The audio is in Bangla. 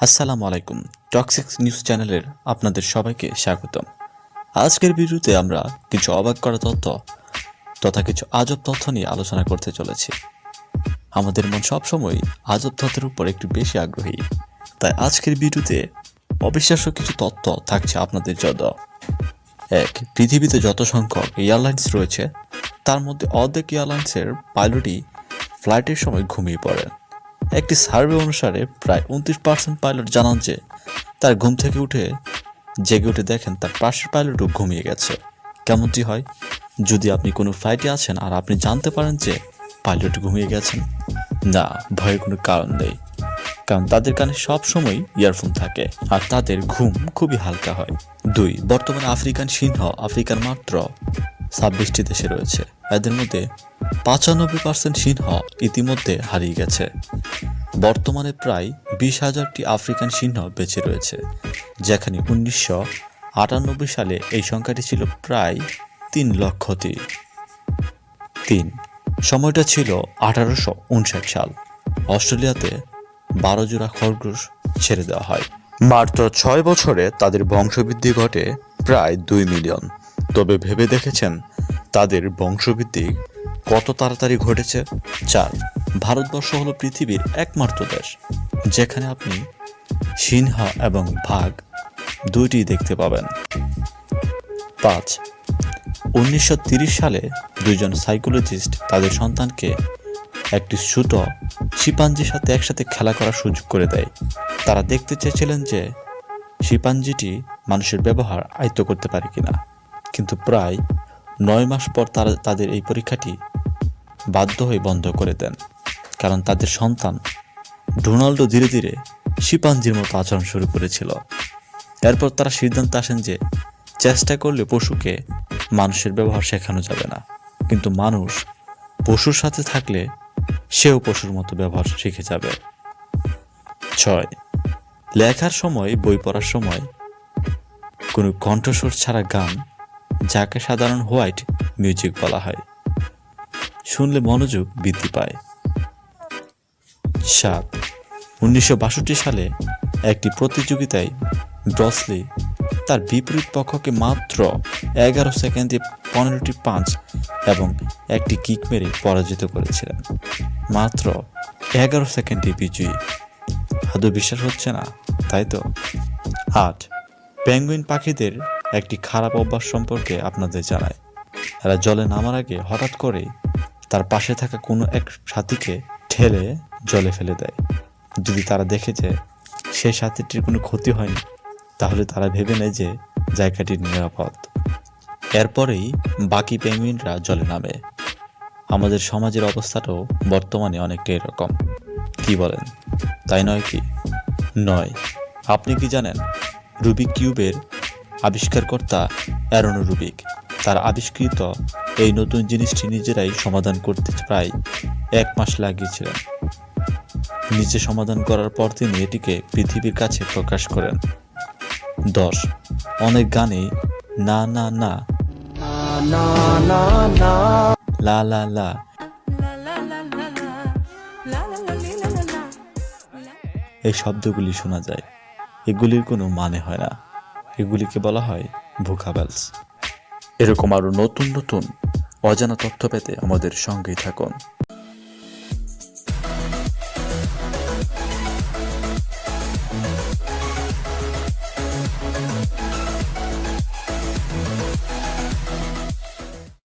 আসসালামু আলাইকুম। টক্সিক্স নিউজ চ্যানেলের আপনাদের সবাইকে স্বাগতম। আজকের ভিডিওতে আমরা কিছু অবাক করা তথ্য তথা কিছু আজব তথ্য নিয়ে আলোচনা করতে চলেছি। আমাদের মন সবসময় আজব তথ্যের উপর একটু বেশি আগ্রহী, তাই আজকের ভিডিওতে অবিশ্বাস্য কিছু তথ্য থাকছে আপনাদের জন্য। এক, পৃথিবীতে যত সংখ্যক এয়ারলাইন্স রয়েছে তার মধ্যে অর্ধেক এয়ারলাইন্সের পাইলটই ফ্লাইটের সময় ঘুমিয়ে পড়েন। একটি সার্ভে অনুসারে প্রায় 29% পাইলট জানান যে তার ঘুম থেকে জেগে উঠে দেখেন তার পাশের পাইলটও ঘুমিয়ে গেছে। কেমনটি হয় যদি আপনি কোনো ফ্লাইটে আছেন আর আপনি জানতে পারেন যে পাইলট ঘুমিয়ে গেছেন? না, ভয়ের কোনো কারণ নেই, কারণ তাদের কানে সব সময় ইয়ারফোন থাকে আর তাদের ঘুম খুবই হালকা হয়। 2, বর্তমানে আফ্রিকান সিংহ আফ্রিকার মাত্র 26টি দেশে রয়েছে। এদের মধ্যে 95% সিংহ ইতিমধ্যে হারিয়ে গেছে। বর্তমানে প্রায় 20,000টি আফ্রিকান সিংহ বেঁচে রয়েছে, যেখানে 1998 সালে এই সংখ্যাটি ছিল প্রায় 3 লক্ষটি। 3, সময়টা ছিল 1859 সাল। অস্ট্রেলিয়াতে 12 জোড়া খরগোশ ছেড়ে দেওয়া হয়। মাত্র 6 বছরে তাদের বংশবৃদ্ধি ঘটে প্রায় 2 মিলিয়ন। তবে ভেবে দেখেছেন তাদের বংশবৃদ্ধি কত তাড়াতাড়ি ঘটেছে? 4, ভারতবর্ষ হলো পৃথিবীর একমাত্র দেশ যেখানে আপনি সিংহ এবং বাঘ দুইটি দেখতে পাবেন। 5, 1930 সালে দুইজন সাইকোলজিস্ট তাদের সন্তানকে একটি ছোট শিম্পাঞ্জির সাথে একসাথে খেলা করার সুযোগ করে দেয়। তারা দেখতে চেয়েছিলেন যে শিম্পাঞ্জিটি মানুষের ব্যবহার আয়ত্ত করতে পারে কিনা, কিন্তু প্রায় 9 মাস পর তারা তাদের এই পরীক্ষাটি বাধ্য হয়ে বন্ধ করে দেন, কারণ তাদের সন্তান ডোনাল্ডো ধীরে ধীরে শিম্পাঞ্জির মতো আচরণ শুরু করেছিল। এরপর তারা সিদ্ধান্ত আসেন যে চেষ্টা করলে পশুকে মানুষের ব্যবহার শেখানো যাবে না, কিন্তু মানুষ পশুর সাথে থাকলে সেও পশুর মতো ব্যবহার শিখে যাবে। 6, লেখার সময়, বই পড়ার সময় কোনো কণ্ঠস্বর ছাড়া গান, যাকে সাধারণ হোয়াইট মিউজিক বলা হয়, শুনলে মনোযোগ বৃদ্ধি পায়। 7, 1962 সালে একটি প্রতিযোগিতায় ব্রসলি তার বিপরীত পক্ষকে মাত্র 11 সেকেন্ডে 15টি পাঞ্চ এবং একটি কিক মেরে পরাজিত করেছিলেন। মাত্র 11 সেকেন্ডে বিজয়ী। আদৌ বিশ্বাস হচ্ছে না, তাই তো? 8, পেঙ্গুইন পাখিদের একটি খারাপ অভ্যাস সম্পর্কে আপনাদের জানায়। এরা জলে নামার আগে হঠাৎ করে তার পাশে থাকা কোনো এক সাথীকে ঠেলে জলে ফেলে দেয়। যদি তারা দেখে যে সেই সাথীটির কোনো ক্ষতি হয়নি, তাহলে তারা ভেবে নেয় যে জায়গাটি নিরাপদ। এরপরেই বাকি পেঙ্গুইনরা জলে নামে। আমাদের সমাজের অবস্থাটাও বর্তমানে অনেকটা এরকম, কি বলেন? তাই নয় কি? নয়। আপনি কি জানেন রুবিক কিউবের আবিষ্কারকর্তা অ্যারন রুবিক তার আবিষ্কৃত এই নতুন জিনিসটি নিজেরাই সমাধান করতে প্রায় 1 মাস লাগিয়েছিলেন। নিজে সমাধান করার পর তিনি এটিকে পৃথিবীর কাছে প্রকাশ করেন। 10, অনেক গানে না না না লা লা লা এই শব্দগুলি শোনা যায়। এগুলির কোনো মানে হয় না, এগুলিকে বলা হয় ভোকাবুলাস। এরকম আরো নতুন নতুন অজানা তথ্য পেতে আমাদের সঙ্গেই থাকুন।